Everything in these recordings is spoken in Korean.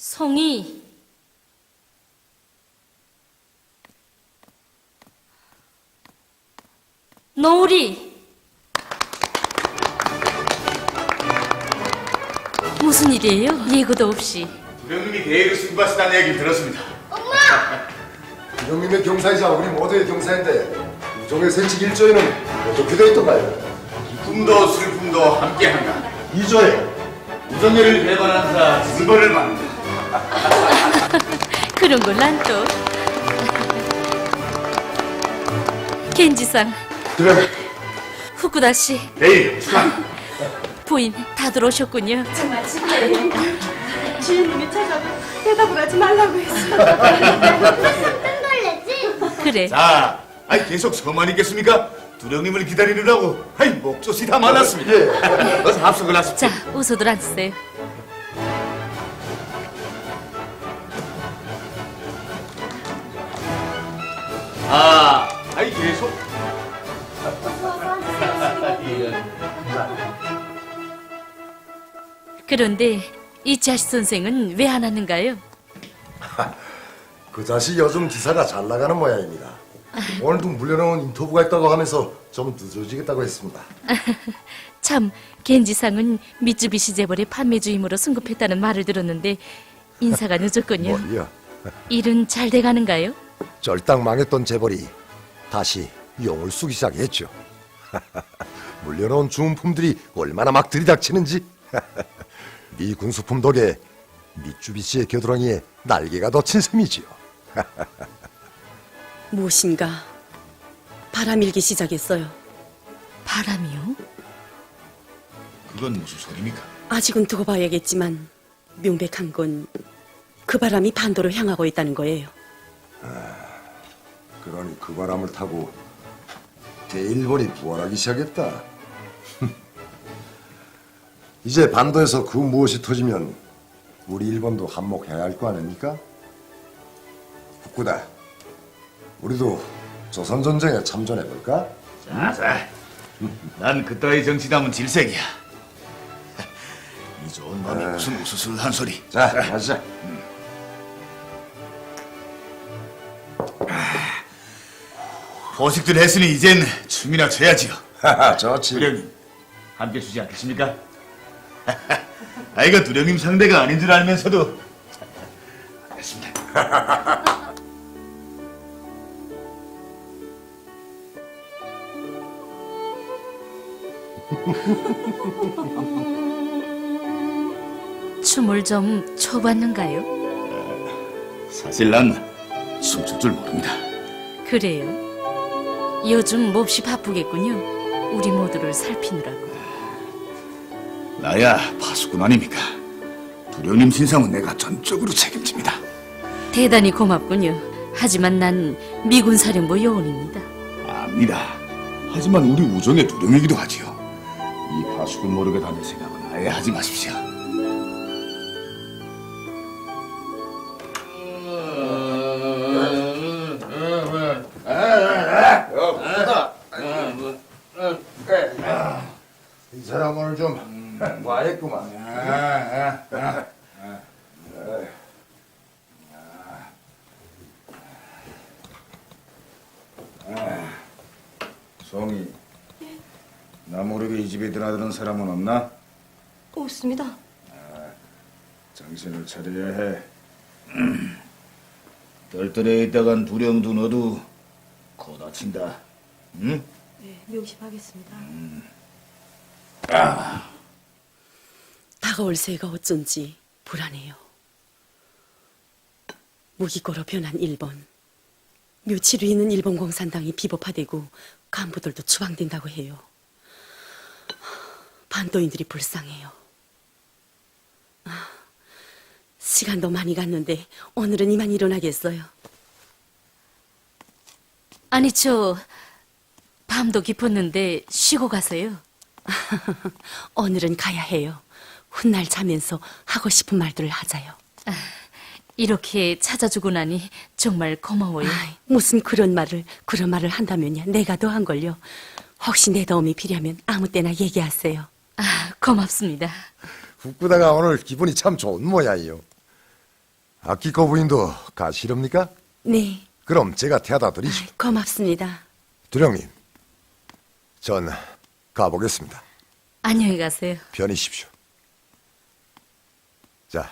성이 너울이 무슨 일이에요? 예고도 없이. 부령님이 대회를 승부하시다는 얘기 들었습니다. 부령님의 경사이자 우리 모두의 경사인데 우정의 세칙 1조에는 어떻게 되어 있던가요? 기쁨도 슬픔도 함께한다. 2조에 우정회를 배반한 자 징벌을 받는다. 그런 걸 난 또. 겐지상, 그래. 후쿠다 씨, 내일 축하. 부인 다들 오셨군요. 정말 축하해요. 주인님이 찾아도 대답을 하지 말라고 했어. 놀랬지? 그래. 자, 계속 서만 있겠습니까? 두령님을 기다리느라고 목젖이 다 말랐습니다. 어서 합석을 하십시오. 자, 어서들 앉으세요. 계속. 그런데 이치하시 선생은 왜 안 왔는가요? 그 자식 요즘 기사가 잘 나가는 모양입니다. 오늘도 물려놓은 인터뷰가 있다고 하면서 좀 늦어지겠다고 했습니다. 참, 겐지상은 미쯔비시 재벌의 판매주임으로 승급했다는 말을 들었는데 인사가 늦었군요. 뭘요? 일은 잘 돼가는가요? 쫄딱 망했던 재벌이 다시 용을 쓰기 시작했죠. 물려놓은 주문품들이 얼마나 막 들이닥치는지. 미 군수품 덕에 미쯔비시의 겨드랑이에 날개가 돋친 셈이지요. 무엇인가 바람일기 시작했어요. 바람이요? 그건 무슨 소리입니까? 아직은 두고 봐야겠지만 명백한 건 그 바람이 반도로 향하고 있다는 거예요. 그러니 그 바람을 타고 대일본이 부활하기 시작했다. 이제 반도에서 그 무엇이 터지면 우리 일본도 한몫해야 할 거 아닙니까? 후쿠다, 우리도 조선전쟁에 참전해볼까? 자, 난 그따위 정치담은 질색이야. 이 좋은 놈이 무슨 우스스한 소리. 자, 가자. 포식들 했으니 이젠 춤이나 춰야지요. 하하, 좋지. 두령님, 함께 주지 않겠습니까? 이거 두령님 상대가 아닌 줄 알면서도 알겠습니다. 춤을 좀 춰봤는가요? 사실 난 춤출 줄 모릅니다. 그래요. 요즘 몹시 바쁘겠군요. 우리 모두를 살피느라고. 나야 파수꾼 아닙니까? 두령님 신상은 내가 전적으로 책임집니다. 대단히 고맙군요. 하지만 난 미군 사령부 요원입니다. 압니다. 하지만 우리 우정의 두령이기도 하지요. 이 파수꾼 모르게 다닐 생각은 아예 하지 마십시오. 이 사람 오늘 좀 과했구만. 송이, 나 모르게 이 집에 드나드는 사람은 없나? 없습니다. 정신을 차려야 해. 덜덜에 있다간 두령도 너도 코 다친다. 응? 네, 명심하겠습니다. 다가올 새가 어쩐지 불안해요. 무기고로 변한 일본. 며칠 후에는 일본 공산당이 비법화되고 간부들도 추방된다고 해요. 반도인들이 불쌍해요. 시간도 많이 갔는데 오늘은 이만 일어나겠어요. 아니, 밤도 깊었는데 쉬고 가세요. 오늘은 가야 해요. 훗날 자면서 하고 싶은 말들을 하자요. 이렇게 찾아주고 나니 정말 고마워요. 무슨 그런 말을 한다면야 내가 더 한 걸요. 혹시 내 도움이 필요하면 아무 때나 얘기하세요. 고맙습니다. 후쿠다가 오늘 기분이 참 좋은 모양이요. 아키코 부인도 가시렵니까? 네, 그럼 제가 태워다 드리죠. 고맙습니다. 두령님, 전 가보겠습니다. 안녕히 가세요. 편히 쉬십시오. 자,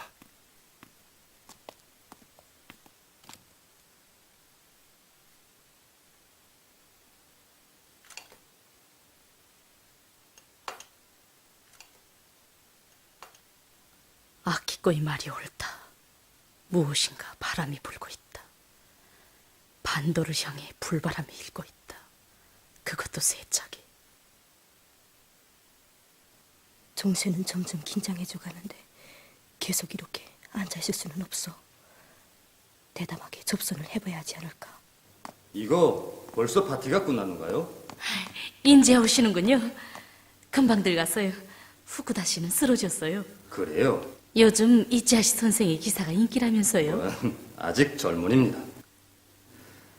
아키코의 말이 옳다. 무엇인가 바람이 불고 있다. 반도를 향해 불바람이 일고 있다. 그것도 세차게. 종세는 점점 긴장해져 가는데 계속 이렇게 앉아있을 수는 없어. 대담하게 접선을 해봐야 하지 않을까. 이거 벌써 파티가 끝났는가요? 인제 오시는군요. 금방 들어갔어요. 후쿠다 씨는 쓰러졌어요. 그래요. 요즘 이치하시 선생의 기사가 인기라면서요. 아직 젊은입니다.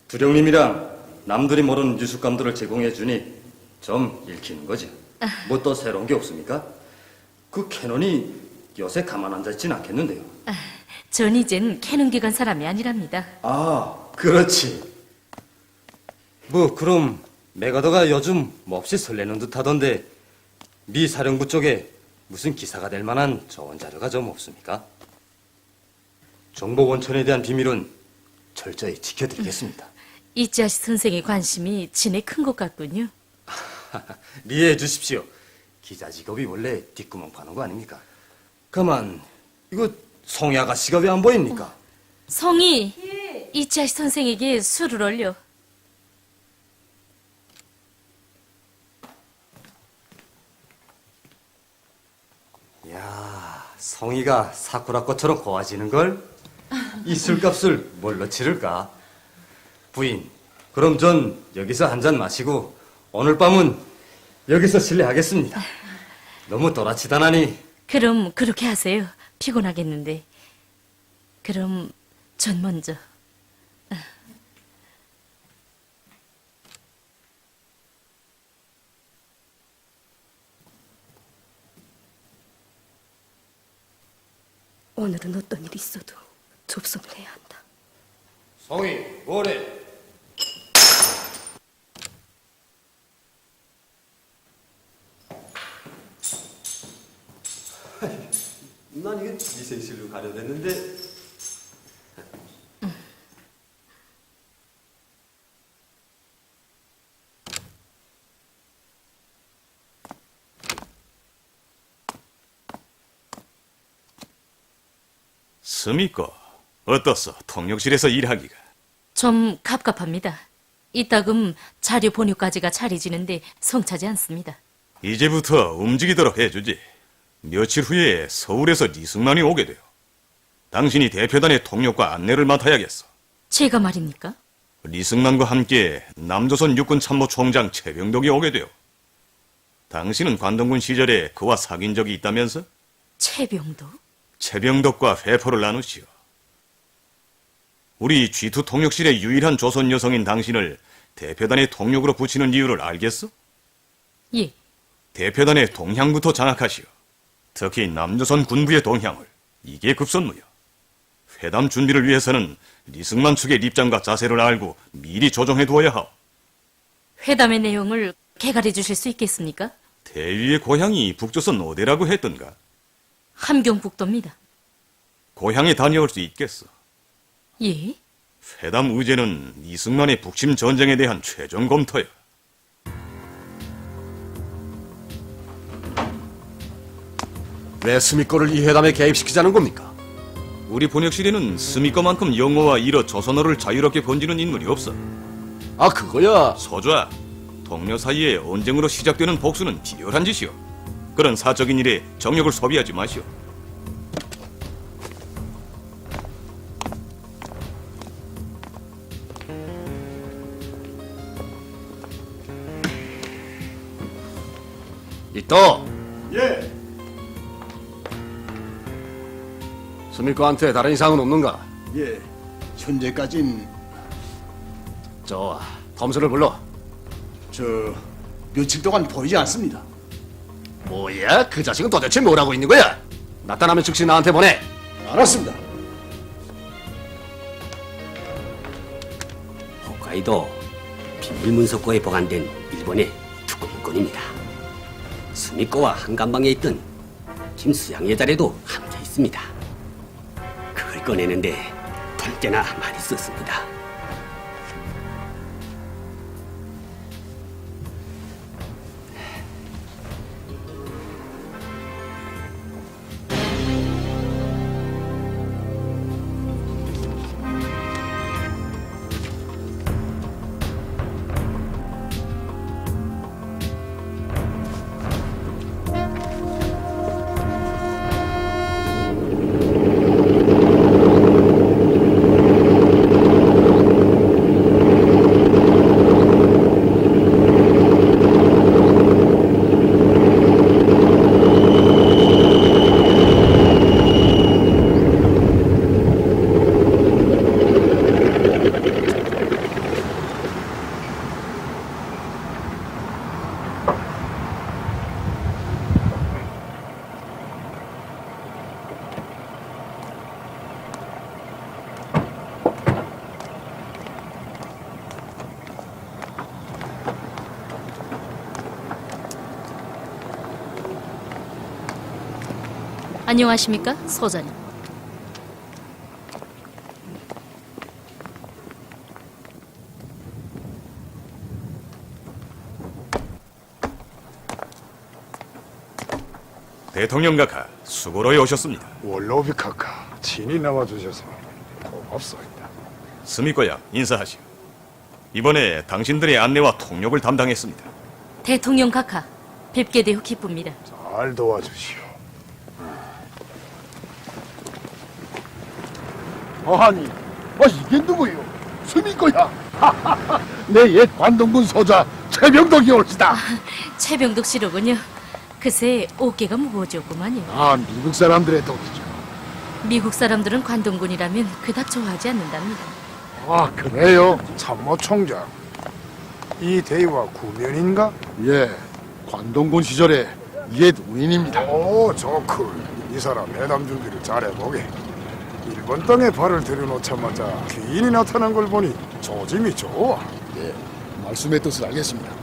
두령님이랑 남들이 모르는 뉴스감들을 제공해주니 좀 읽히는 거죠. 뭐 또 새로운 게 없습니까? 그 캐논이 요새 가만 앉아있진 않겠는데요. 전 이젠 캐논 기관 사람이 아니랍니다. 아, 그렇지. 뭐 그럼 메가더가 요즘 몹시 설레는 듯 하던데 미 사령부 쪽에 무슨 기사가 될 만한 좋은 자료가 좀 없습니까? 정보 원천에 대한 비밀은 철저히 지켜드리겠습니다. 이치하시 선생의 관심이 진에 큰 것 같군요. 이해해 주십시오. 기자 직업이 원래 뒷구멍 파는 거 아닙니까? 가만, 이거 성희 아가씨가 왜 안 보입니까? 성이 이치하시 선생에게 술을 올려. 이야, 성희가 사쿠라꽃처럼 고와지는걸? 이 술값을 뭘로 치를까? 부인, 그럼 전 여기서 한 잔 마시고 오늘 밤은 여기서 실례하겠습니다. 너무 또라치다나니. 그럼 그렇게 하세요. 피곤하겠는데. 그럼 전 먼저. 오늘은 어떤 일이 있어도 접선을 해야 한다. 성희, 뭐래? 난 이게 미생실로 가려댔는데. 스미코, 어떻소? 통역실에서 일하기가. 좀 갑갑합니다. 이따금 자료 번역까지가 차려지는데 성차지 않습니다. 이제부터 움직이도록 해주지. 며칠 후에 서울에서 리승만이 오게 돼요. 당신이 대표단의 통역과 안내를 맡아야겠어. 제가 말입니까? 리승만과 함께 남조선 육군 참모 총장 최병덕이 오게 돼요. 당신은 관동군 시절에 그와 사귄 적이 있다면서? 최병도? 최병덕과 회포를 나누시오. 우리 G2 통역실의 유일한 조선 여성인 당신을 대표단의 통역으로 붙이는 이유를 알겠어? 예. 대표단의 동향부터 장악하시오. 특히 남조선 군부의 동향을. 이게 급선무요. 회담 준비를 위해서는 리승만 측의 입장과 자세를 알고 미리 조정해 두어야 하오. 회담의 내용을 개괄해 주실 수 있겠습니까? 대위의 고향이 북조선 어디라고 했던가? 함경북도입니다. 고향에 다녀올 수 있겠어. 예? 회담 의제는 이승만의 북침 전쟁에 대한 최종 검토야. 왜 스미코를 이 회담에 개입시키자는 겁니까? 우리 번역실에는 스미꺼만큼 영어와 일어 조선어를 자유롭게 번지는 인물이 없어. 아, 그거야. 서좌, 동료 사이에 언쟁으로 시작되는 복수는 비열한 짓이오. 그런 사적인 일에 정력을 소비하지 마시오. 이또 예. 스미코한테 다른 이상은 없는가? 예, 현재까진 좋아, 톰스를 불러. 저 며칠 동안 보이지 않습니다. 뭐야? 그 자식은 도대체 뭐라고 있는 거야? 나타나면 즉시 나한테 보내. 알았습니다. 후카이도 비밀문서고에 보관된 일본의 특공권입니다. 수미코와 한간방에 있던 김수양의 자리에도 함께 있습니다. 그걸 꺼내는데 돈꽤나 많이 썼습니다. 안녕하십니까, 소장님. 대통령 각하 수고로에 오셨습니다. 원로비 카카 친히 나와주셔서 고맙소이다. 스미코야 인사하시오. 이번에 당신들의 안내와 통역을 담당했습니다. 대통령 각하, 뵙게 되어 기쁩니다. 잘 도와주시오. 아니, 이게 누구요? 스미코야. 내 옛 관동군 소자 최병덕이 올시다. 최병덕 씨로군요. 그새 어깨가 무거워졌구만요. 미국 사람들의 덕이죠. 미국 사람들은 관동군이라면 그닥 좋아하지 않는답니다. 그래요? 참모총장. 이 대위와 구면인가? 예, 관동군 시절에 옛 우인입니다. 오, 좋군. 이 사람 회담 준비를 잘해보게. 일본 땅에 발을 들여놓자마자 귀인이 나타난 걸 보니 조짐이 좋아. 예, 말씀의 뜻을 알겠습니다.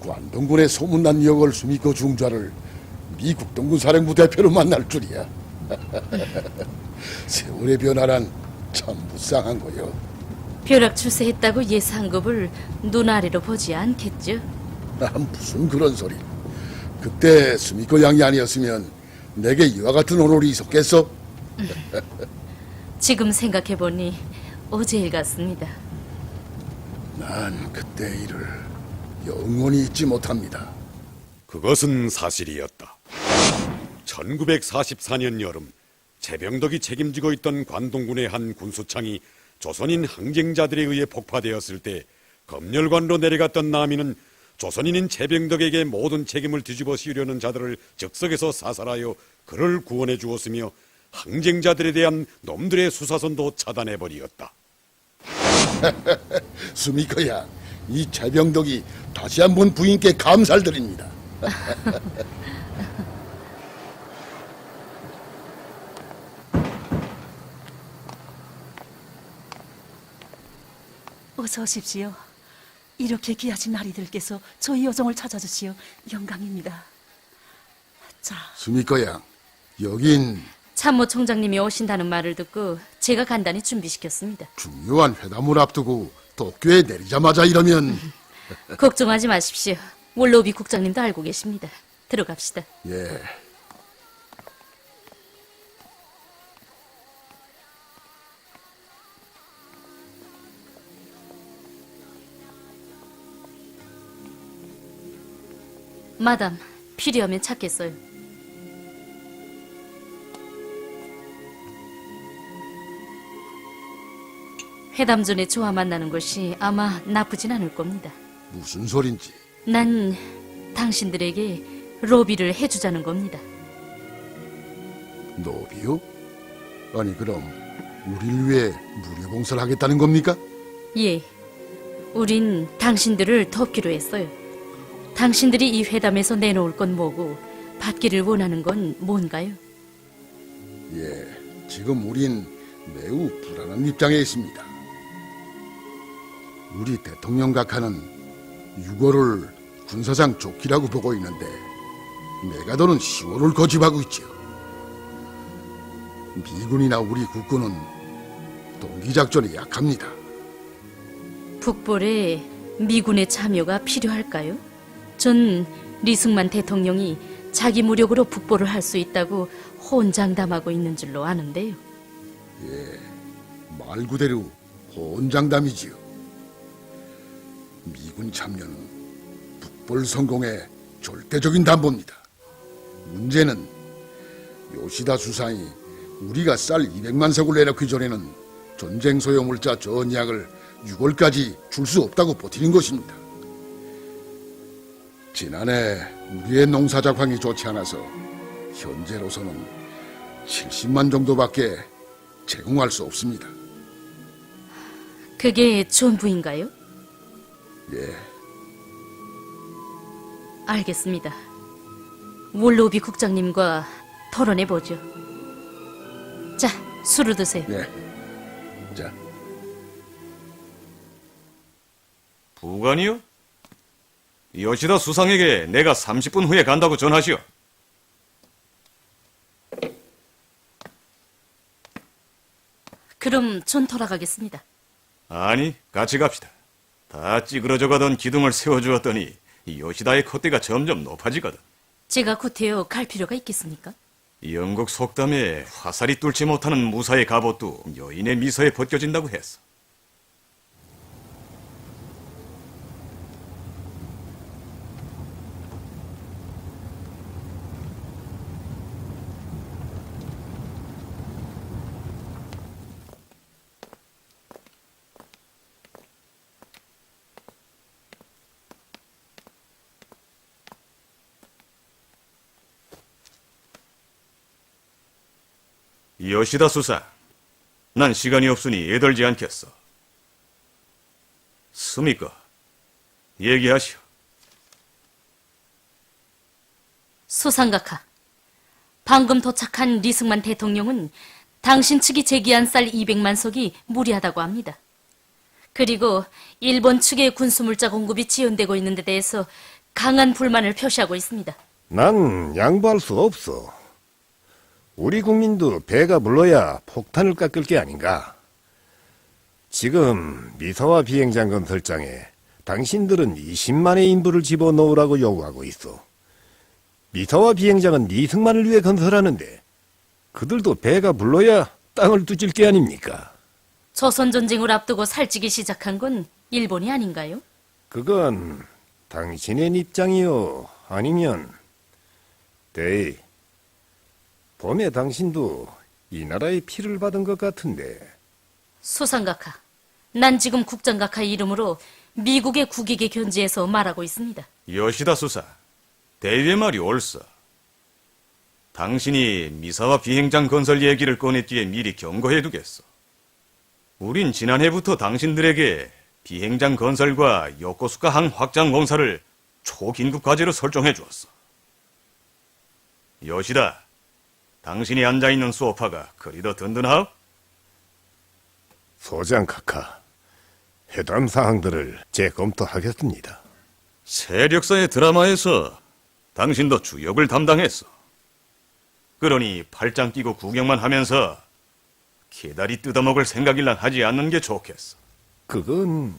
관동군의 소문난 역을 수미코 중좌를 미 국동군 사령부 대표로 만날 줄이야. 세월의 변화란 참 무쌍한 거요. 벼락 출세했다고 예상급을 눈아래로 보지 않겠죠? 무슨 그런 소리. 그때 수미코 양이 아니었으면 내게 이와 같은 오롤이 있었겠어? 지금 생각해보니 어제 일 같습니다. 난 그때 일을 영원히 잊지 못합니다. 그것은 사실이었다. 1944년 여름 최병덕이 책임지고 있던 관동군의 한 군수창이 조선인 항쟁자들에 의해 폭파되었을 때 검열관로 내려갔던 남인은 조선인인 최병덕에게 모든 책임을 뒤집어 씌우려는 자들을 즉석에서 사살하여 그를 구원해 주었으며 항쟁자들에 대한 놈들의 수사선도 차단해버리었다. 수미코야, 이 최병덕이 다시 한번 부인께 감사를 드립니다. 어서 오십시오. 이렇게 귀하신 나리들께서 저희 여정을 찾아주시어 영광입니다. 자, 수미코야, 여긴 참모총장님이 오신다는 말을 듣고 제가 간단히 준비시켰습니다. 중요한 회담을 앞두고 도쿄에 내리자마자 이러면 걱정하지 마십시오. 원로비 국장님도 알고 계십니다. 들어갑시다. 예. 마담, 필요하면 찾겠어요. 회담 전에 조화 만나는 것이 아마 나쁘진 않을 겁니다. 무슨 소린지. 난 당신들에게 로비를 해주자는 겁니다. 노비요? 아니 그럼 우릴 위해 무료 봉사를 하겠다는 겁니까? 예, 우린 당신들을 돕기로 했어요. 당신들이 이 회담에서 내놓을 건 뭐고 받기를 원하는 건 뭔가요? 예, 지금 우린 매우 불안한 입장에 있습니다. 우리 대통령 각하는 6월을 군사상 좋기라고 보고 있는데 메가더는 10월을 고집하고 있지요. 미군이나 우리 국군은 동기작전에 약합니다. 북벌에 미군의 참여가 필요할까요? 전 리승만 대통령이 자기 무력으로 북벌을 할 수 있다고 호언장담하고 있는 줄로 아는데요. 예, 말 그대로 호언장담이지요. 미군 참여는 북벌 성공의 절대적인 담보입니다. 문제는 요시다 수상이 우리가 쌀 200만 석을 내놓기 전에는 전쟁 소요물자 전약을 6월까지 줄 수 없다고 버티는 것입니다. 지난해 우리의 농사 작황이 좋지 않아서 현재로서는 70만 정도밖에 제공할 수 없습니다. 그게 전부인가요? 예, 알겠습니다. 월로비 국장님과 토론해보죠. 자, 술을 드세요. 예. 자, 부관이요? 요시다 수상에게 내가 30분 후에 간다고 전하시오. 그럼 전 돌아가겠습니다. 아니, 같이 갑시다. 다 찌그러져 가던 기둥을 세워주었더니 이 요시다의 콧대가 점점 높아지거든. 제가 구태여 갈 필요가 있겠습니까? 영국 속담에 화살이 뚫지 못하는 무사의 갑옷도 여인의 미소에 벗겨진다고 했어. 요시다 수상, 난 시간이 없으니 애들지 않겠어. 스미꺼, 얘기하시오. 수상각하, 방금 도착한 리승만 대통령은 당신 측이 제기한 쌀 200만 석이 무리하다고 합니다. 그리고 일본 측의 군수물자 공급이 지연되고 있는 데 대해서 강한 불만을 표시하고 있습니다. 난 양보할 수 없어. 우리 국민도 배가 불러야 폭탄을 깎을 게 아닌가. 지금 미사와 비행장 건설장에 당신들은 20만의 인부를 집어넣으라고 요구하고 있어. 미사와 비행장은 리승만을 위해 건설하는데 그들도 배가 불러야 땅을 두질 게 아닙니까? 조선전쟁을 앞두고 살찌기 시작한 건 일본이 아닌가요? 그건 당신의 입장이요. 아니면 대의, 봄에 당신도 이 나라의 피를 받은 것 같은데. 수상각하, 난 지금 국장각하의 이름으로 미국의 국익에 견지해서 말하고 있습니다. 요시다 수사, 대위의 말이 옳소. 당신이 미사와 비행장 건설 얘기를 꺼냈기에 미리 경고해두겠어. 우린 지난해부터 당신들에게 비행장 건설과 요코수카 항 확장 공사를 초긴급 과제로 설정해 주었어. 요시다, 당신이 앉아있는 소파가 그리도 든든하오? 소장 카카, 회담 사항들을 재검토하겠습니다. 세력사의 드라마에서 당신도 주역을 담당했어. 그러니 팔짱 끼고 구경만 하면서 개다리 뜯어먹을 생각일란 하지 않는 게 좋겠어. 그건...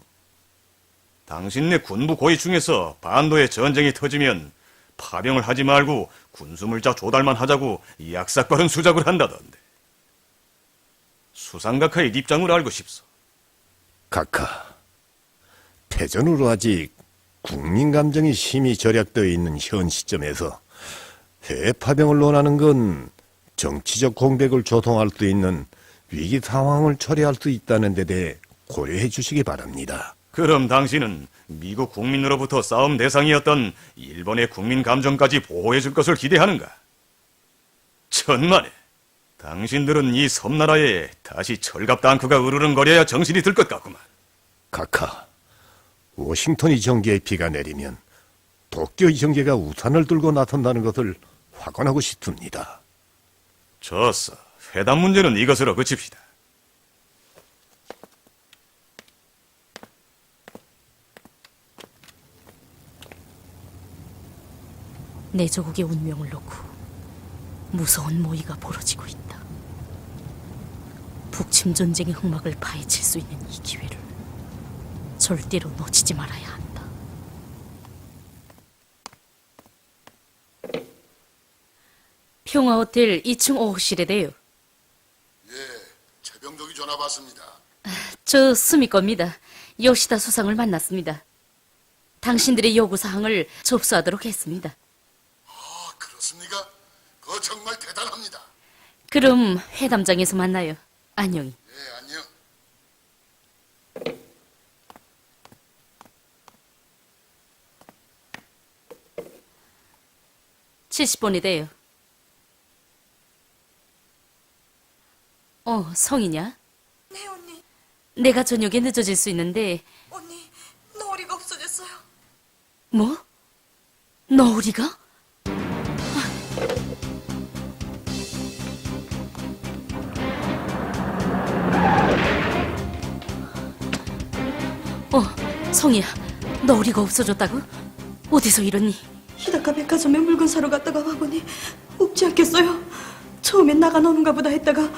당신네 군부 고위 중에서 반도에 전쟁이 터지면 파병을 하지 말고 군수물자 조달만 하자고 약삭빠른 수작을 한다던데. 수상각하의 입장을 알고 싶소. 카카, 패전으로 아직 국민 감정이 심히 절약되어 있는 현 시점에서 해외 파병을 논하는 건 정치적 공백을 조성할 수 있는 위기 상황을 처리할 수 있다는 데 대해 고려해 주시기 바랍니다. 그럼 당신은 미국 국민으로부터 싸움 대상이었던 일본의 국민 감정까지 보호해 줄 것을 기대하는가? 천만에, 당신들은 이 섬나라에 다시 철갑 탱크가 으르렁거려야 정신이 들 것 같구만. 카카, 워싱턴이 정계에 비가 내리면 도쿄 정계가 우산을 들고 나선다는 것을 확언하고 싶습니다. 좋소. 회담 문제는 이것으로 그칩시다. 내 조국의 운명을 놓고 무서운 모의가 벌어지고 있다. 북침 전쟁의 흑막을 파헤칠 수 있는 이 기회를 절대로 놓치지 말아야 한다. 평화호텔 2층 5호실에대요. 예, 최병덕이 전화 받습니다. 저 수미 겁니다. 요시다 수상을 만났습니다. 당신들의 요구사항을 접수하도록 했습니다. 아, 그렇습니까? 그거 정말 대단합니다. 그럼 회담장에서 만나요. 안녕히. 예, 안녕. 70번이대요. 성이냐? 네, 언니. 내가 저녁에 늦어질 수 있는데. 언니, 너울이가 없어졌어요. 뭐? 너울이가? 성이야. 너울이가 없어졌다고? 어디서 이러니? 히다카 백화점에 물건 사러 갔다가 와보니 없지 않겠어요. 처음엔 나가 노는가 보다 했다가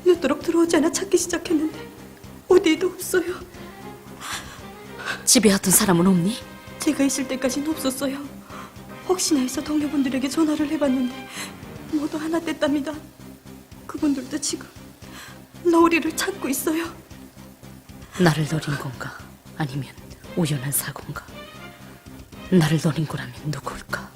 늦도록 들어오지 않아 찾기 시작했는데 어디에도 없어요. 집에 왔던 사람은 없니? 제가 있을 때까지는 없었어요. 혹시나 해서 동료분들에게 전화를 해봤는데 모두 하나 뗐답니다. 그분들도 지금 너울이를 찾고 있어요. 나를 노린 건가? 아니면 우연한 사고인가? 나를 노린 거라면 누굴까?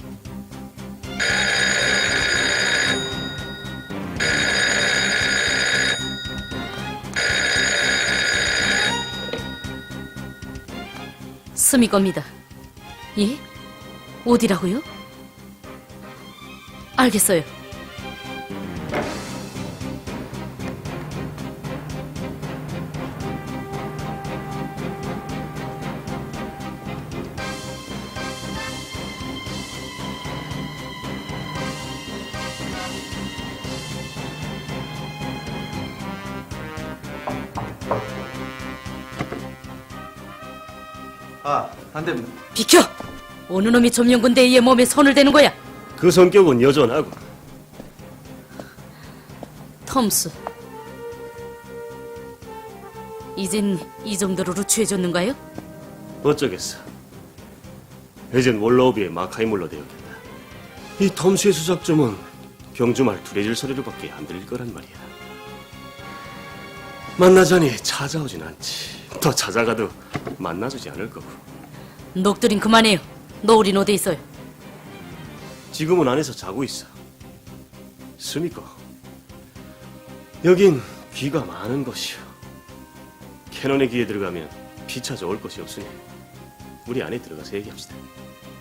스미 겁니다. 예? 어디라고요? 알겠어요. 안 됩니다. 비켜! 어느 놈이 점령군대의 몸에 손을 대는 거야? 그 성격은 여전하고. 톰스, 이젠 이 정도로 루추해줬는가요? 어쩌겠어. 이젠 월러오비의 마카이물로 되었겠다. 이 톰스의 수작점은 경주말 두레질 소리로밖에 안 들릴 거란 말이야. 만나자니 찾아오진 않지. 더 찾아가도 만나주지 않을 거고. 녹두린 그만해요. 너울인 어디 있어요? 지금은 안에서 자고 있어. 스미코, 여긴 귀가 많은 곳이오. 캐논의 귀에 들어가면 피찾아 올 것이 없으니 우리 안에 들어가서 얘기합시다.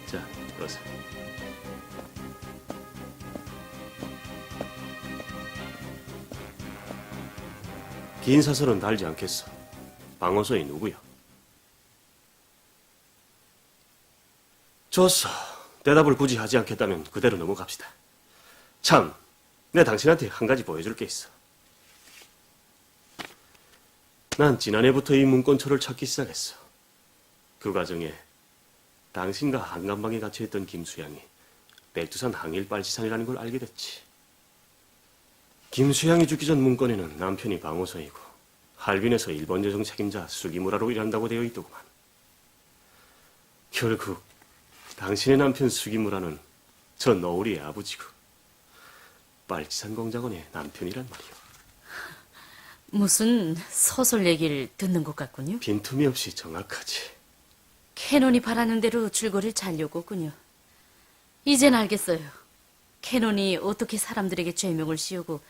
자, 어서. 긴 사설은 달지 않겠어. 방어소이 누구야? 좋소. 대답을 굳이 하지 않겠다면 그대로 넘어갑시다. 참, 내 당신한테 한 가지 보여줄 게 있어. 난 지난해부터 이 문건초를 찾기 시작했어. 그 과정에 당신과 한간방에 갇혀있던 김수양이 벨투산 항일 빨치산이라는 걸 알게 됐지. 김수양이 죽기 전 문건에는 남편이 방호선이고 할빈에서 일본 여정 책임자 수기무라로 일한다고 되어 있더구만. 결국 당신의 남편 수기무라는 저 너울이의 아버지고 빨치산 공작원의 남편이란 말이오. 무슨 소설 얘기를 듣는 것 같군요. 빈틈이 없이 정확하지. 캐논이 바라는 대로 줄거리를 잘 요구군요. 이젠 알겠어요. 캐논이 어떻게 사람들에게 죄명을 씌우고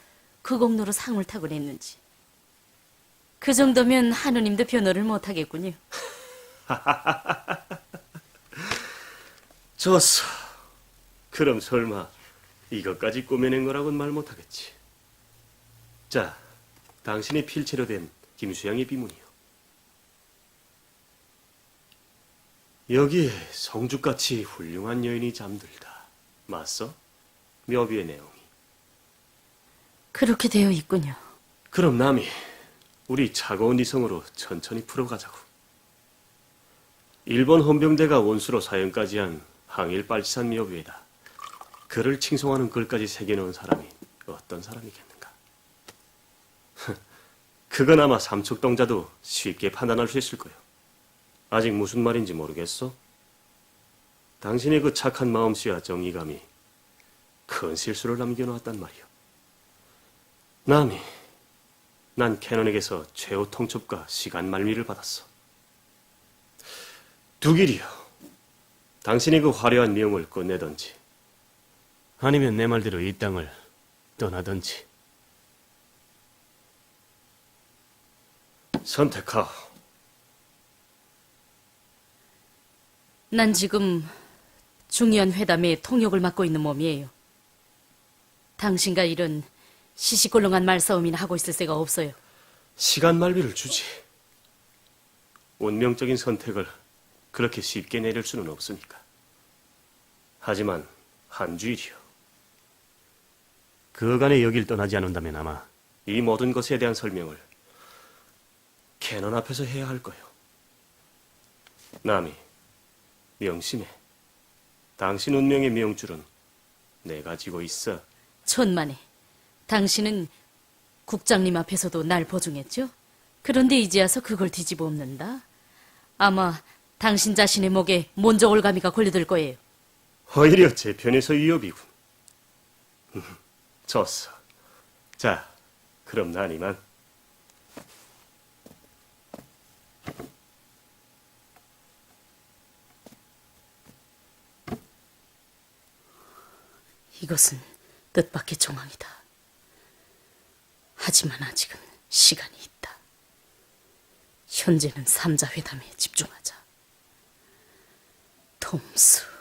그 공로로 상을 타곤 했는지. 그 정도면 하느님도 변호를 못하겠군요. 좋소. 그럼 설마 이것까지 꾸며낸 거라고는 말 못하겠지. 자, 당신의 필체로 된 김수양의 비문이요. 여기에 성죽같이 훌륭한 여인이 잠들다. 맞소? 묘비의 내용이. 그렇게 되어 있군요. 그럼 남이 우리 차가운 이성으로 천천히 풀어가자고. 일본 헌병대가 원수로 사형까지 한 항일 빨치산 묘비에다 그를 칭송하는 글까지 새겨놓은 사람이 어떤 사람이겠는가? 그건 아마 삼척동자도 쉽게 판단할 수 있을 거요. 아직 무슨 말인지 모르겠어? 당신의 그 착한 마음씨와 정의감이 큰 실수를 남겨놓았단 말이오. 남이, 난 캐논에게서 최후 통첩과 시간 말미를 받았어. 두 길이요. 당신이 그 화려한 미용을 끝내든지, 아니면 내 말대로 이 땅을 떠나든지. 선택하오. 난 지금 중요한 회담의 통역을 맡고 있는 몸이에요. 당신과 일은 시시콜렁한 말싸움이나 하고 있을 새가 없어요. 시간 말비를 주지. 운명적인 선택을 그렇게 쉽게 내릴 수는 없으니까. 하지만 한 주일이요. 그간에 여길 떠나지 않는다면 아마 이 모든 것에 대한 설명을 캐논 앞에서 해야 할 거요. 남이, 명심해. 당신 운명의 명줄은 내가 지고 있어. 천만에. 당신은 국장님 앞에서도 날 보증했죠? 그런데 이제 와서 그걸 뒤집어 엎는다? 아마 당신 자신의 목에 먼저 올가미가 걸려들 거예요. 오히려 제 편에서 위협이군. 좋소. 자, 그럼 난 이만. 이것은 뜻밖의 정황이다. 하지만 아직은 시간이 있다. 현재는 삼자 회담에 집중하자. 톰수.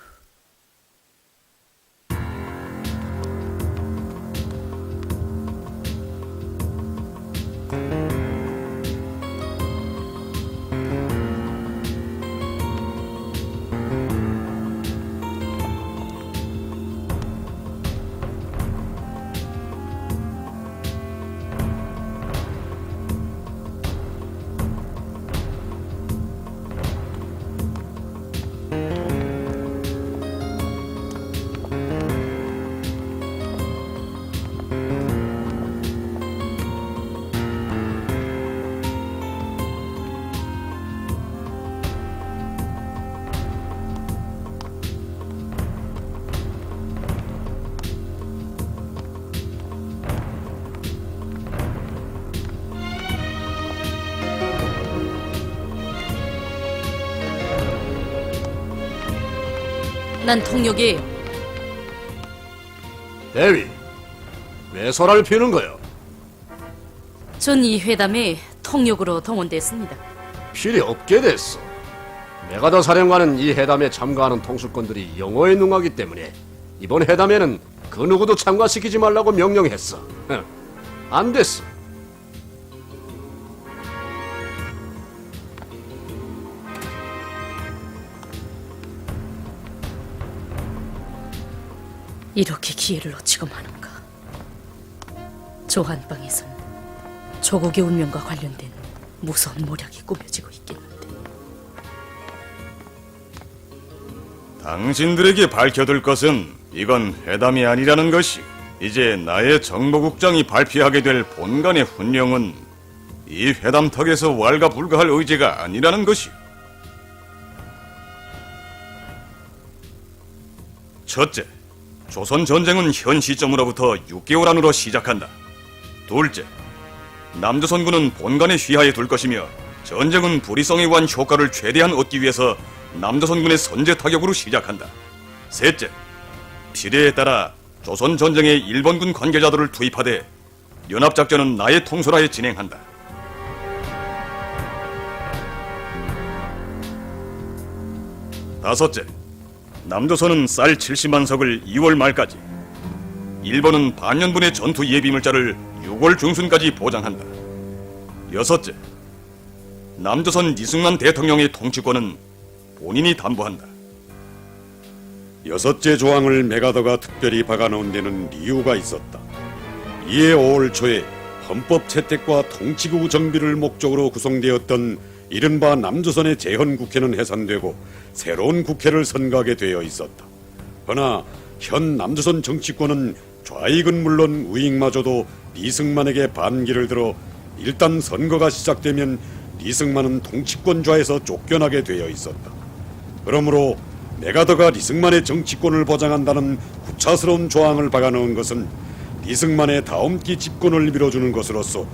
난 통역이에요. 대위, 왜 소란을 피우는 거요? 전 이 회담에 통역으로 동원됐습니다. 필요 없게 됐어. 메가더 사령관은 이 회담에 참가하는 통수권들이 영어에 능하기 때문에 이번 회담에는 그 누구도 참가시키지 말라고 명령했어. 안 됐어. 이렇게 기회를 놓치고 마는가. 저 한방에선 조국의 운명과 관련된 무서운 모략이 꾸며지고 있겠는데. 당신들에게 밝혀둘 것은 이건 회담이 아니라는 것이, 이제 나의 정보국장이 발표하게 될 본관의 훈령은 이 회담턱에서 왈가불가할 의제가 아니라는 것이오. 첫째, 조선 전쟁은 현 시점으로부터 6개월 안으로 시작한다. 둘째, 남조선군은 본관에 휘하에 둘 것이며 전쟁은 불이성에 관한 효과를 최대한 얻기 위해서 남조선군의 선제 타격으로 시작한다. 셋째, 필요에 따라 조선 전쟁에 일본군 관계자들을 투입하되 연합작전은 나의 통솔하에 진행한다. 다섯째, 남조선은 쌀 70만 석을 2월 말까지, 일본은 반년분의 전투 예비물자를 6월 중순까지 보장한다. 여섯째, 남조선 이승만 대통령의 통치권은 본인이 담보한다. 여섯째 조항을 메가더가 특별히 박아놓은 데는 이유가 있었다. 이에 5월 초에 헌법 채택과 통치구 정비를 목적으로 구성되었던 이른바 남조선의 재헌국회는 해산되고 새로운 국회를 선거하게 되어 있었다. 그러나 현 남조선 정치권은 좌익은 물론 우익마저도 리승만에게 반기를 들어 일단 선거가 시작되면 리승만은 통치권좌에서 쫓겨나게 되어 있었다. 그러므로 메가더가 리승만의 정치권을 보장한다는 구차스러운 조항을 박아넣은 것은 리승만의 다음기 집권을 밀어주는 것으로서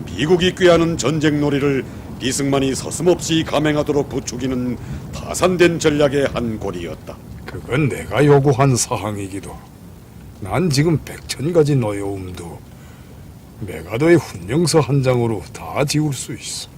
미국이 꾀하는 전쟁 놀이를 리승만이 서슴없이 감행하도록 부추기는 파산된 전략의 한 골이었다. 그건 내가 요구한 사항이기도. 난 지금 100,000가지 노여움도 메가더의 훈령서 한 장으로 다 지울 수 있어.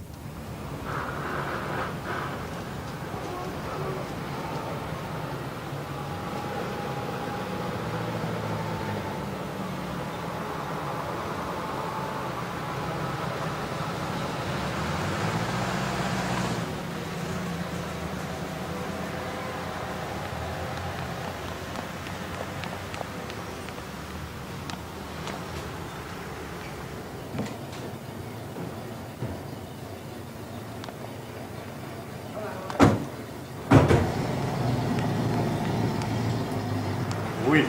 부인,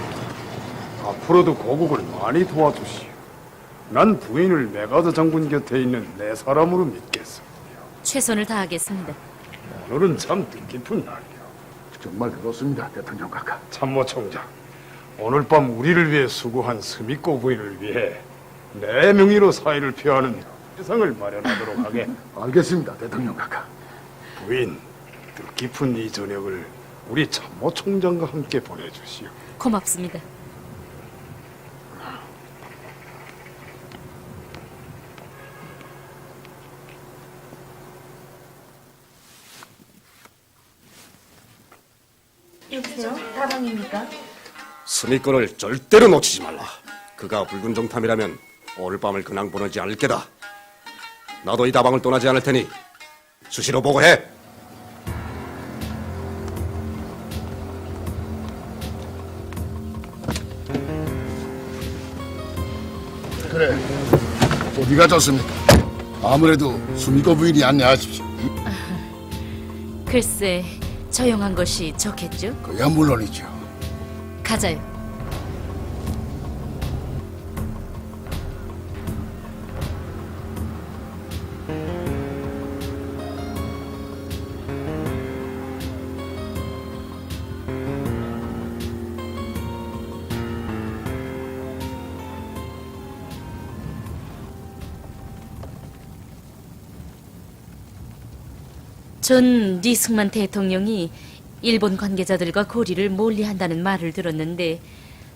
앞으로도 고국을 많이 도와주시오. 난 부인을 메가더 장군 곁에 있는 내 사람으로 믿겠어. 최선을 다하겠습니다. 오늘은 참 뜻깊은 날이오. 정말 그렇습니다, 대통령 각하. 참모 총장, 오늘 밤 우리를 위해 수고한 스미코 부인을 위해 내 명의로 사의를 표하는 세상을 마련하도록 하게. 알겠습니다, 대통령 각하. 부인, 뜻깊은 이 저녁을 우리 참모 총장과 함께 보내주시오. 고맙습니다. 여보세요? 다방입니까? 스미권을 절대로 놓치지 말라. 그가 붉은 정탐이라면 오늘 밤을 그냥 보내지 않을 게다. 나도 이 다방을 떠나지 않을 테니 수시로 보고해. 그래, 어디가 좋습니까? 아무래도 수미코 부인이 안내하십시오. 글쎄, 조용한 것이 좋겠죠? 그야 물론이죠. 가자요. 전 리승만 대통령이 일본 관계자들과 고리를 몰리한다는 말을 들었는데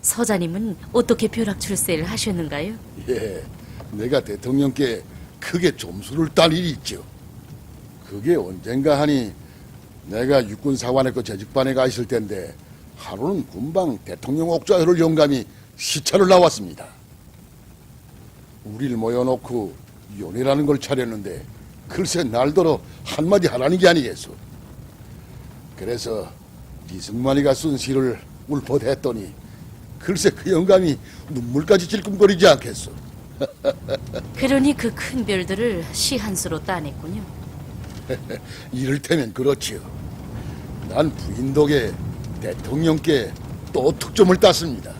서자님은 어떻게 벼락 출세를 하셨는가요? 예, 내가 대통령께 크게 점수를 딸 일이 있죠. 그게 언젠가 하니 내가 육군사관학교 재직반에 가 있을 텐데 하루는 금방 대통령 옥좌효를 영감이 시찰을 나왔습니다. 우리를 모여놓고 연회라는 걸 차렸는데 글쎄 날더러 한마디 하라는 게 아니겠소. 그래서 리승만이가 쓴 시를 울퍼댔더니 글쎄 그 영감이 눈물까지 질끔거리지 않겠소. 그러니 그 큰 별들을 시 한 수로 따냈군요. 이를테면 그렇지요. 난 부인 덕에 대통령께 또 특점을 땄습니다.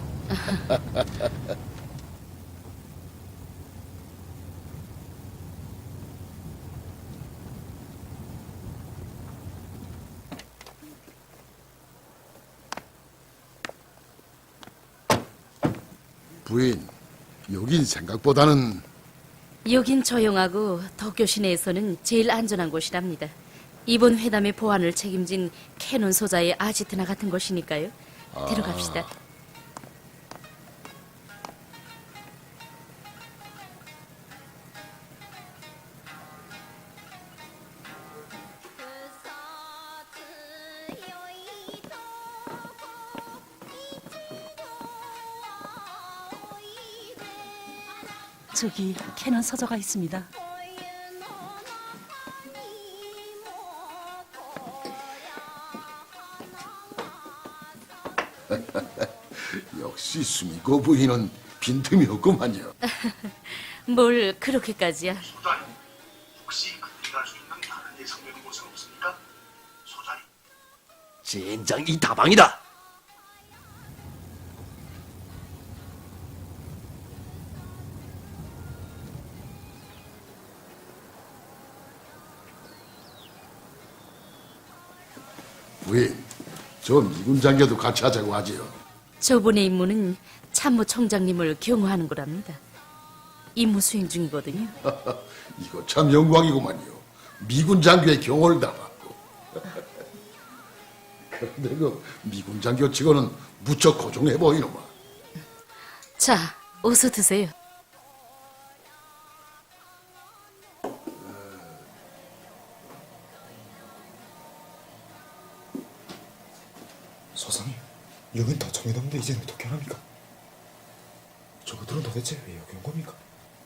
부인, 여긴 생각보다는... 여긴 조용하고 도쿄 시내에서는 제일 안전한 곳이랍니다. 이번 회담의 보안을 책임진 캐논 소자의 아지트나 같은 곳이니까요. 들어갑시다. 저기 캐논 서저가 있습니다. 역시 수미고 부인은 빈틈이 없구만요. 뭘 그렇게까지야. 혹시 그들이 갈 수 있는 다른 예상되는 곳은 없습니까? 소장님. 젠장 이 다방이다. 부인, 저 미군 장교도 같이 하자고 하지요. 저번의 임무는 참모총장님을 경호하는 거랍니다. 임무 수행 중이거든요. 이거 참 영광이구만요. 미군 장교의 경호를 다 받고. 그런데 그 미군 장교 치고는 무척 고종해 보이노만. 자, 어서 드세요. 소상님, 여긴 다 정해놨는데 이제는 어떻게 합니까? 저것들은 도대체 왜 여기 온 겁니까?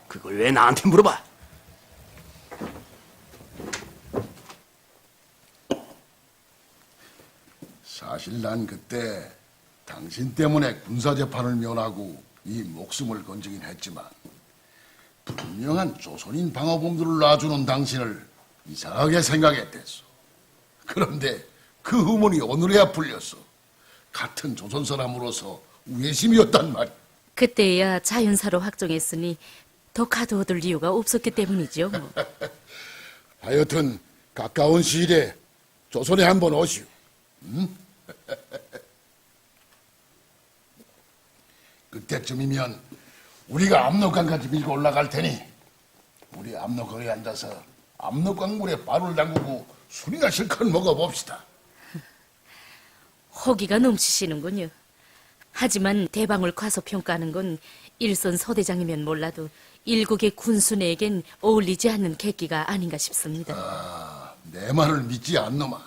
그걸 왜 나한테 물어봐? 사실 난 그때 당신 때문에 군사재판을 면하고 이 목숨을 건지긴 했지만 분명한 조선인 방어범들을 놔주는 당신을 이상하게 생각했댔어. 그런데 그 의문이 오늘에야 풀렸어. 같은 조선 사람으로서 우애심이었단 말이야. 그때야 자연사로 확정했으니 더 가둬둘 이유가 없었기 때문이죠. 하여튼 가까운 시일에 조선에 한번 오시오. 응? 그때쯤이면 우리가 압록강까지 밀고 올라갈 테니 우리 압록강에 앉아서 압록강물에 발을 담그고 술이나 실컷 먹어봅시다. 호기가 넘치시는군요. 하지만 대방을 과소평가하는 건 일선 서대장이면 몰라도 일국의 군수내에겐 어울리지 않는 계기가 아닌가 싶습니다. 내 말을 믿지 않노만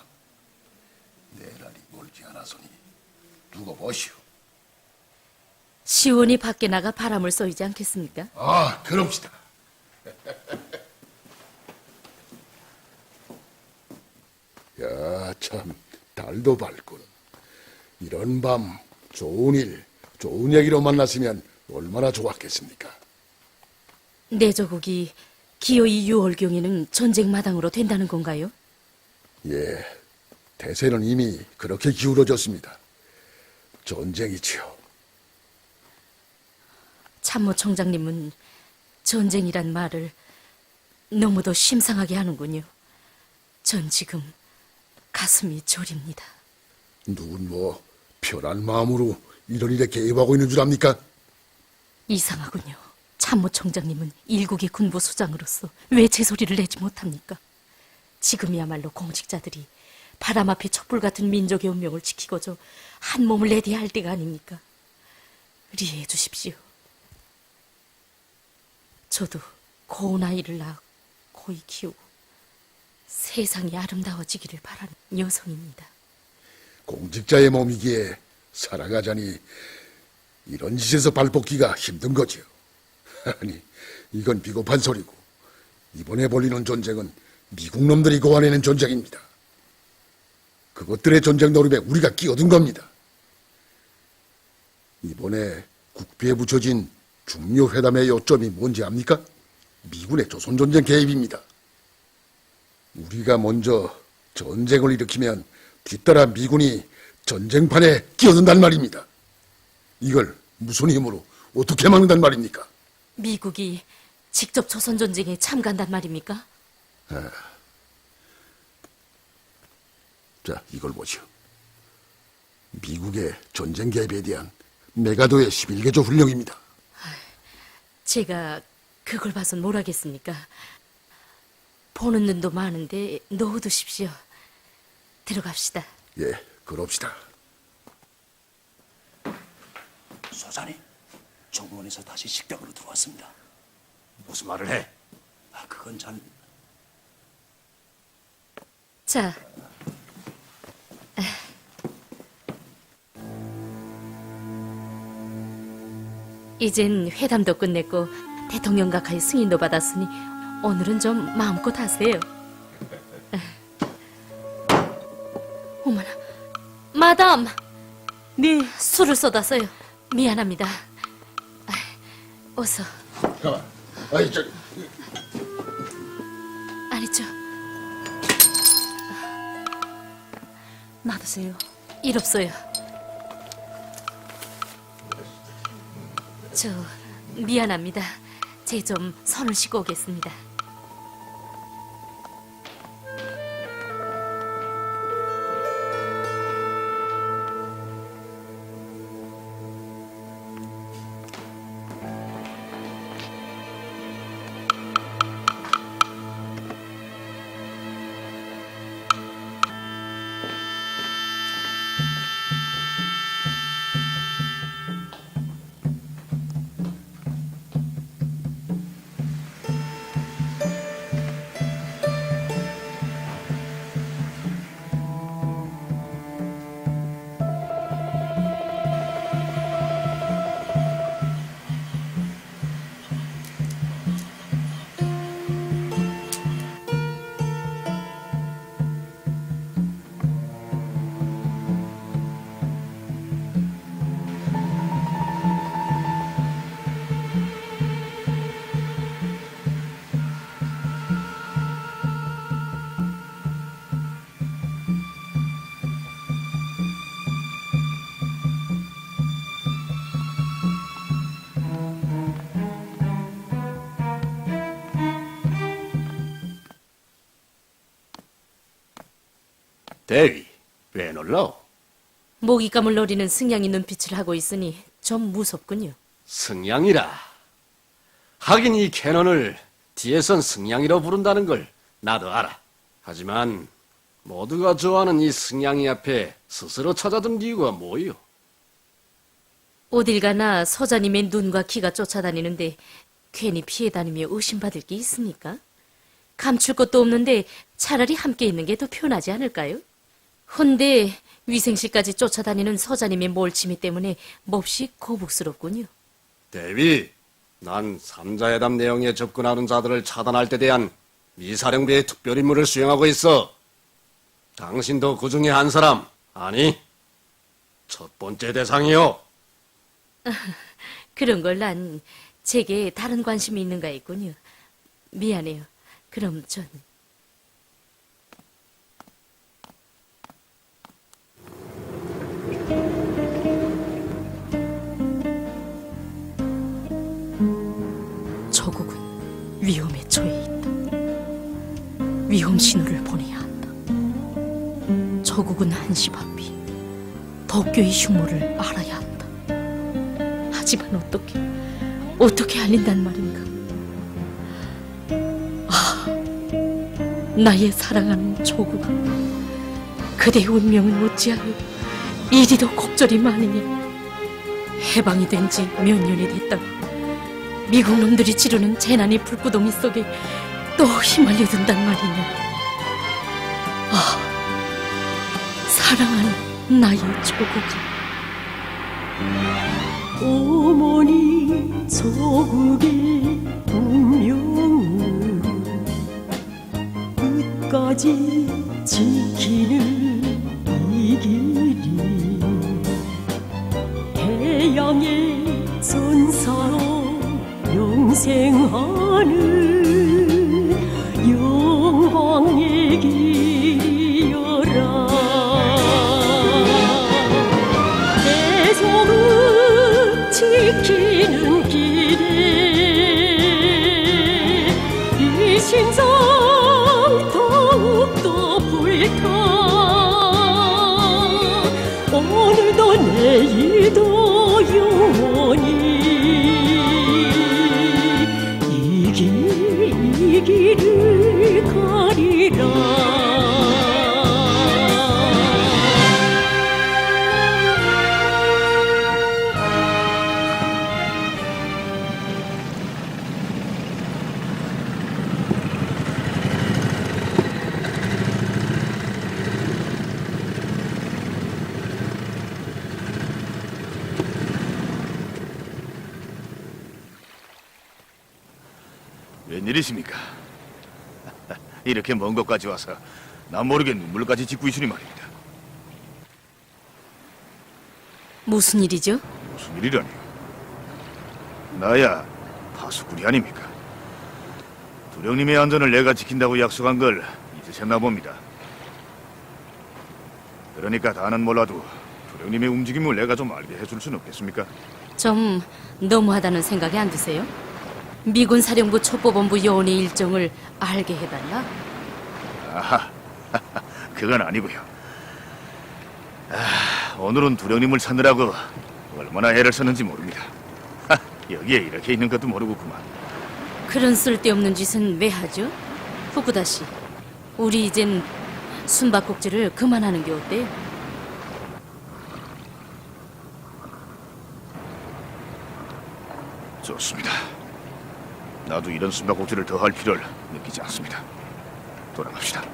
내 날이 멀지 않아서니 두고 보시오. 시원히 밖에 나가 바람을 쏘이지 않겠습니까? 그럽시다. 야, 참 달도 밝군. 이런 밤 좋은 일, 좋은 얘기로 만났으면 얼마나 좋았겠습니까? 내 조국이 기어이 6월경에는 전쟁 마당으로 된다는 건가요? 예, 대세는 이미 그렇게 기울어졌습니다. 전쟁이지요. 참모총장님은 전쟁이란 말을 너무도 심상하게 하는군요. 전 지금 가슴이 저립니다. 누군 뭐 편한 마음으로 이런 일에 개입하고 있는 줄 압니까? 이상하군요. 참모총장님은 일국의 군부 수장으로서 왜 제 소리를 내지 못합니까? 지금이야말로 공직자들이 바람 앞에 촛불 같은 민족의 운명을 지키고자 한 몸을 내대야 할 때가 아닙니까? 리해해 주십시오. 저도 고운 아이를 낳아 고이 키우고 세상이 아름다워지기를 바라는 여성입니다. 공직자의 몸이기에 살아가자니 이런 짓에서 발벗기가 힘든 거지요. 아니, 이건 비겁한 소리고 이번에 벌리는 전쟁은 미국 놈들이 고안해낸 전쟁입니다. 그것들의 전쟁 노름에 우리가 끼어든 겁니다. 이번에 국비에 붙여진 중요 회담의 요점이 뭔지 압니까? 미군의 조선전쟁 개입입니다. 우리가 먼저 전쟁을 일으키면 뒤따라 미군이 전쟁판에 끼어든단 말입니다. 이걸 무슨 힘으로 어떻게 막는단 말입니까? 미국이 직접 조선전쟁에 참가한단 말입니까? 자, 이걸 보시오. 미국의 전쟁 개입에 대한 메가도의 11개조 훈령입니다. 제가 그걸 봐선 뭘 하겠습니까? 보는 눈도 많은데 넣어두십시오. 들어갑시다. 예, 그럽시다. 소장님, 정무원에서 다시 식당으로 들어왔습니다. 무슨 말을 해? 그건 잘... 자, 이젠 회담도 끝냈고 대통령각하의 승인도 받았으니 오늘은 좀 마음껏 하세요. 어머나, 마담. 네. 술을 쏟았어요. 미안합니다. 어서. 아이, 저, 아니죠. 놔두세요. 일 없어요. 저 미안합니다. 제 좀 손을 씻고 오겠습니다. 대위, 왜 놀라오? 모깃감을 노리는 승냥이 눈빛을 하고 있으니 좀 무섭군요. 승냥이라. 하긴 이 캐논을 뒤에선 승냥이로 부른다는 걸 나도 알아. 하지만 모두가 좋아하는 이 승냥이 앞에 스스로 찾아든 이유가 뭐요? 어딜 가나 서자님의 눈과 귀가 쫓아다니는데 괜히 피해 다니며 의심받을 게 있습니까? 감출 것도 없는데 차라리 함께 있는 게 더 편하지 않을까요? 헌데 위생실까지 쫓아다니는 서자님의 몰치미 때문에 몹시 거북스럽군요. 대위, 난 삼자회담 내용에 접근하는 자들을 차단할 때 대한 미사령부의 특별 임무를 수행하고 있어. 당신도 그 중에 한 사람, 아니, 첫 번째 대상이요. 그런 걸 난 제게 다른 관심이 있는가 했군요. 미안해요. 그럼 전... 조국은 위험에 처해 있다. 위험 신호를 보내야 한다. 조국은 한시바삐 도쿄의 흉모를 알아야 한다. 하지만 어떻게 알린단 말인가? 아, 나의 사랑하는 조국아, 그대의 운명은 어찌하여 이리도 곡절이 많으냐? 해방이 된 지 몇 년이 됐다고 미국 놈들이 지르는 재난의 불구덩이 속에 또 휘말려든단 말이냐? 아, 사랑하는 나의 조국아. 어머니 조국의 운명은 끝까지 지키는 이 길이 태양의 전사로 영생하는 영광의 길이여라. 대조국 지키는 길에 이 심장 더욱더 불타. 오늘도 내일도 영원히 이 길을 가리라. 무슨 일이십니까? 이렇게 먼 곳까지 와서 남 모르게 눈물까지 짓고 있으니 말입니다. 무슨 일이죠? 무슨 일이라니? 나야 파수꾼이 아닙니까? 두령님의 안전을 내가 지킨다고 약속한 걸 잊으셨나 봅니다. 그러니까 다는 몰라도 두령님의 움직임을 내가 좀 알게 해줄 수는 없겠습니까? 좀 너무하다는 생각이 안 드세요? 미군 사령부 첩보본부 요원의 일정을 알게 해달라? 아하, 그건 아니고요. 오늘은 두령님을 찾느라고 얼마나 애를 썼는지 모릅니다. 여기에 이렇게 있는 것도 모르겠구만. 그런 쓸데없는 짓은 왜 하죠? 후쿠다 씨, 우리 이젠 숨바꼭질을 그만하는 게 어때요? 좋습니다. 나도 이런 숨바꼭질을 더 할 필요를 느끼지 않습니다. 돌아갑시다.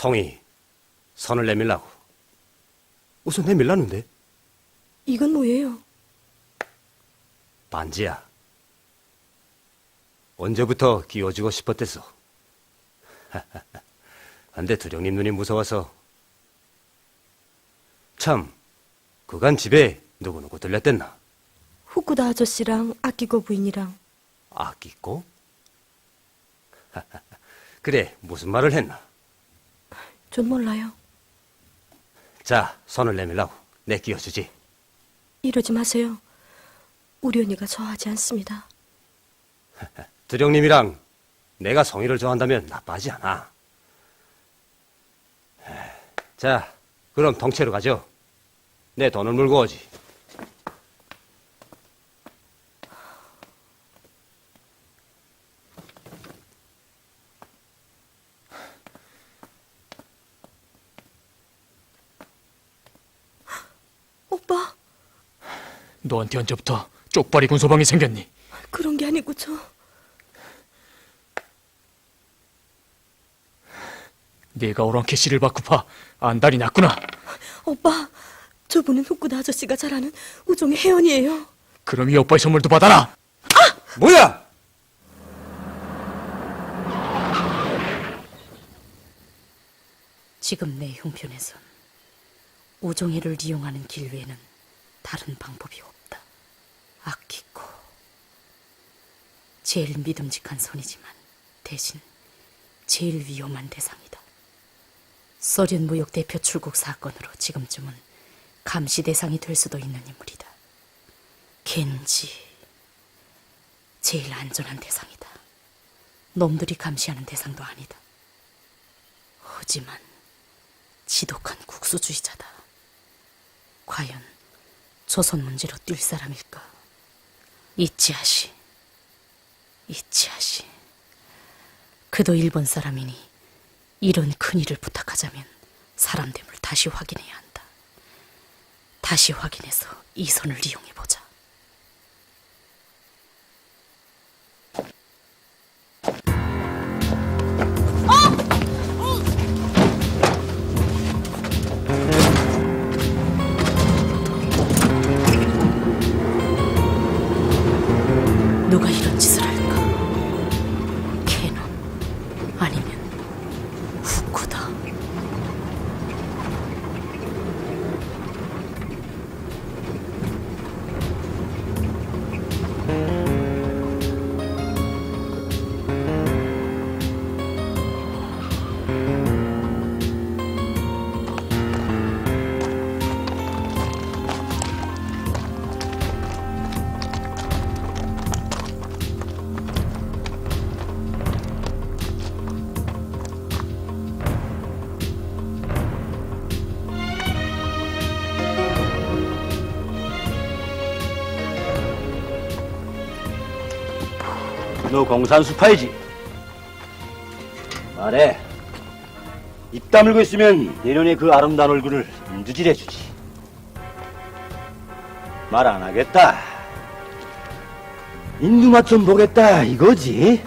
성이 선을 내밀라고. 우선 내밀라는데? 이건 뭐예요? 반지야. 언제부터 끼워주고 싶었댔어. 근데 두령님 눈이 무서워서. 참, 그간 집에 누구누구 들렸댔나? 후쿠다 아저씨랑 아키고 부인이랑. 아끼고? 그래, 무슨 말을 했나? 전 몰라요. 자, 손을 내밀라고. 내 끼워주지. 이러지 마세요. 우리 언니가 좋아하지 않습니다. 두령님이랑 내가 성희를 좋아한다면 나빠하지 않아. 자, 그럼 동체로 가죠. 내 돈을 물고 오지. 오빠, 너한테 언제부터 쪽발이 군소방이 생겼니? 그런 게 아니고 네가 오랑캐 씨를 바꾸파 안달이 났구나. 오빠, 저분은 후쿠다 아저씨가 잘 아는 우종의 혜연이에요. 그럼 이 오빠의 선물도 받아라. 뭐야? 지금 내 형편에선 우종해를 이용하는 길 외에는 다른 방법이 없다. 아키코. 제일 믿음직한 선이지만 대신 제일 위험한 대상이다. 소련무역 대표 출국 사건으로 지금쯤은 감시 대상이 될 수도 있는 인물이다. 겐지. 제일 안전한 대상이다. 놈들이 감시하는 대상도 아니다. 하지만 지독한 국수주의자다. 과연 조선 문제로 뛸 사람일까? 이치하시. 그도 일본 사람이니 이런 큰일을 부탁하자면 사람됨을 다시 확인해야 한다. 다시 확인해서 이 선을 이용해보자. 누가 이런 짓을 할까? 캐논 아니면 후쿠다. 너 공산수파이지? 말해. 입 다물고 있으면 내년에 그 아름다운 얼굴을 인두질해주지. 말 안 하겠다. 인두맛 좀 보겠다 이거지?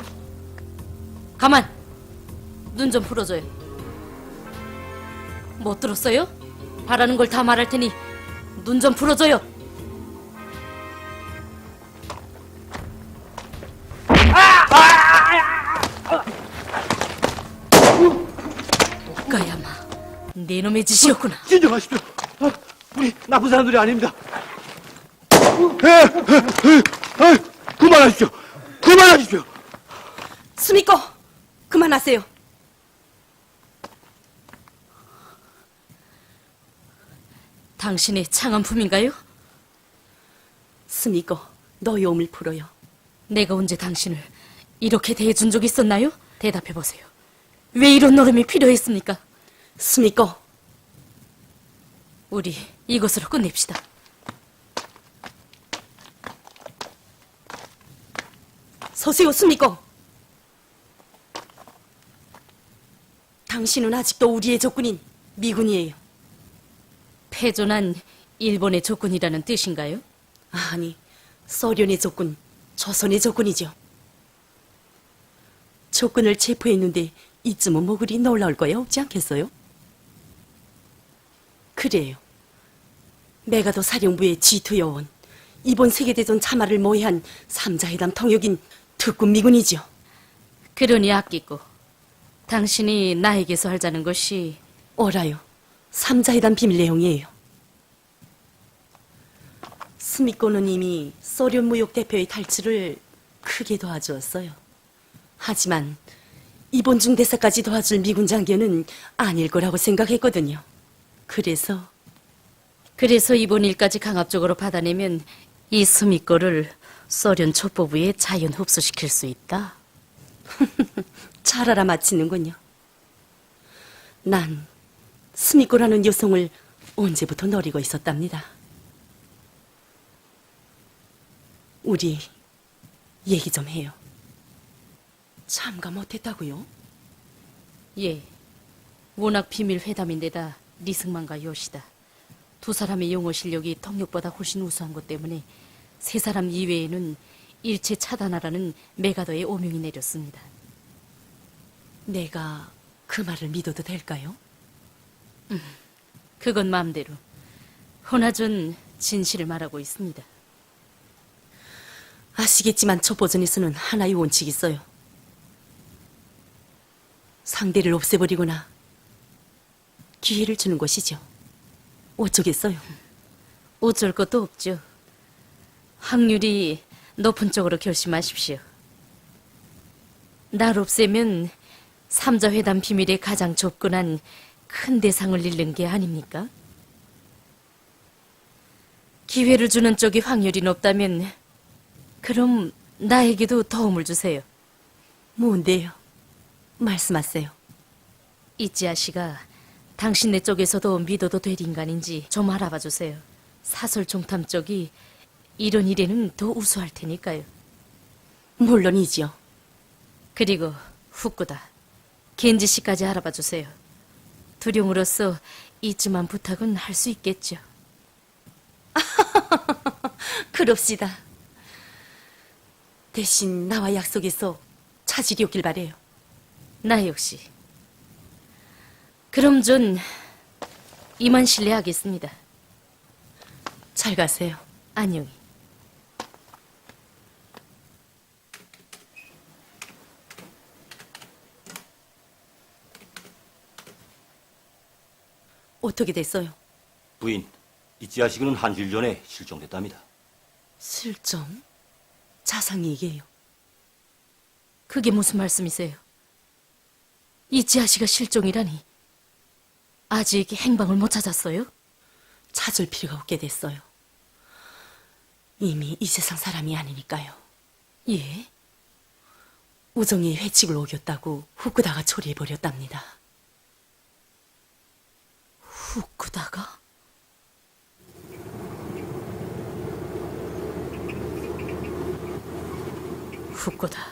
가만! 눈 좀 풀어줘요. 못 들었어요? 바라는 걸 다 말할 테니 눈 좀 풀어줘요. 까야마, 네 놈의 짓이었구나. 진정하십시오. 우리 나쁜 사람들이 아닙니다. 그만하십시오. 그만하십시오. 스미코, 그만하세요. 당신의 창안품인가요? 스미코, 너의 몸을 풀어요. 내가 언제 당신을 이렇게 대해준 적 있었나요? 대답해보세요. 왜 이런 노름이 필요했습니까? 스미코, 우리 이것으로 끝냅시다. 서세요, 스미코. 당신은 아직도 우리의 적군인 미군이에요. 패전한 일본의 적군이라는 뜻인가요? 아니, 소련의 적군, 조선의 적군이죠. 적군을 체포했는데 이쯤은 뭐 그리 놀라울 거야 없지 않겠어요? 그래요. 메가더 사령부의 G2 요원, 이번 세계대전 참화를 모의한 3자회담 통역인 특군 미군이죠. 그러니 아끼고 당신이 나에게서 하자는 것이 오라요. 3자회담 비밀 내용이에요. 스미코는 이미 소련 무역 대표의 탈출을 크게 도와주었어요. 하지만 이번 중대사까지 도와줄 미군 장교는 아닐 거라고 생각했거든요. 그래서 이번 일까지 강압적으로 받아내면 이 스미코를 소련 첩보부에 자연 흡수시킬 수 있다. 잘 알아맞히는군요. 난 스미코라는 여성을 언제부터 노리고 있었답니다. 우리 얘기 좀 해요. 참가 못했다고요? 예. 워낙 비밀 회담인데다 리승만과 요시다. 두 사람의 용어 실력이 통역보다 훨씬 우수한 것 때문에 세 사람 이외에는 일체 차단하라는 메가더의 오명이 내렸습니다. 내가 그 말을 믿어도 될까요? 그건 마음대로. 허나전 진실을 말하고 있습니다. 아시겠지만 첩보전에서는 하나의 원칙이 있어요. 상대를 없애버리거나 기회를 주는 것이죠. 어쩌겠어요? 어쩔 것도 없죠. 확률이 높은 쪽으로 결심하십시오. 날 없애면 3자 회담 비밀에 가장 접근한 큰 대상을 잃는 게 아닙니까? 기회를 주는 쪽이 확률이 높다면 그럼 나에게도 도움을 주세요. 뭔데요? 말씀하세요. 이지아 씨가 당신네 쪽에서도 믿어도 될 인간인지 좀 알아봐 주세요. 사설 종탐 쪽이 이런 일에는 더 우수할 테니까요. 물론이지요. 그리고 후쿠다, 겐지 씨까지 알아봐 주세요. 두룡으로서 이쯤한 부탁은 할 수 있겠죠. 그럽시다. 대신 나와 약속해서 차질이 없길 바래요. 나 역시. 그럼 전 이만 실례하겠습니다. 잘 가세요. 안녕히. 어떻게 됐어요? 부인, 이지아 씨는 한 주일 전에 실종됐답니다. 실종? 자상 얘기예요. 그게 무슨 말씀이세요? 이지아 씨가 실종이라니. 아직 행방을 못 찾았어요? 찾을 필요가 없게 됐어요. 이미 이 세상 사람이 아니니까요. 예? 우정의 회칙을 어겼다고 후쿠다가 처리해버렸답니다. 후쿠다가? 후쿠다,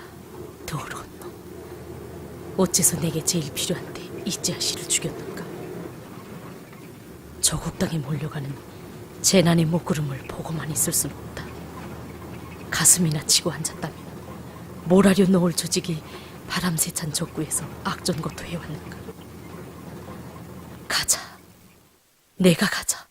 어째서 내게 제일 필요한데 이지아 씨를 죽였던가? 조국 땅에 몰려가는 재난의 먹구름을 보고만 있을 수는 없다. 가슴이나 치고 앉았다면 뭘 하려 놓을 조직이 바람세찬 적구에서 악전고토 해왔는가? 가자. 내가 가자.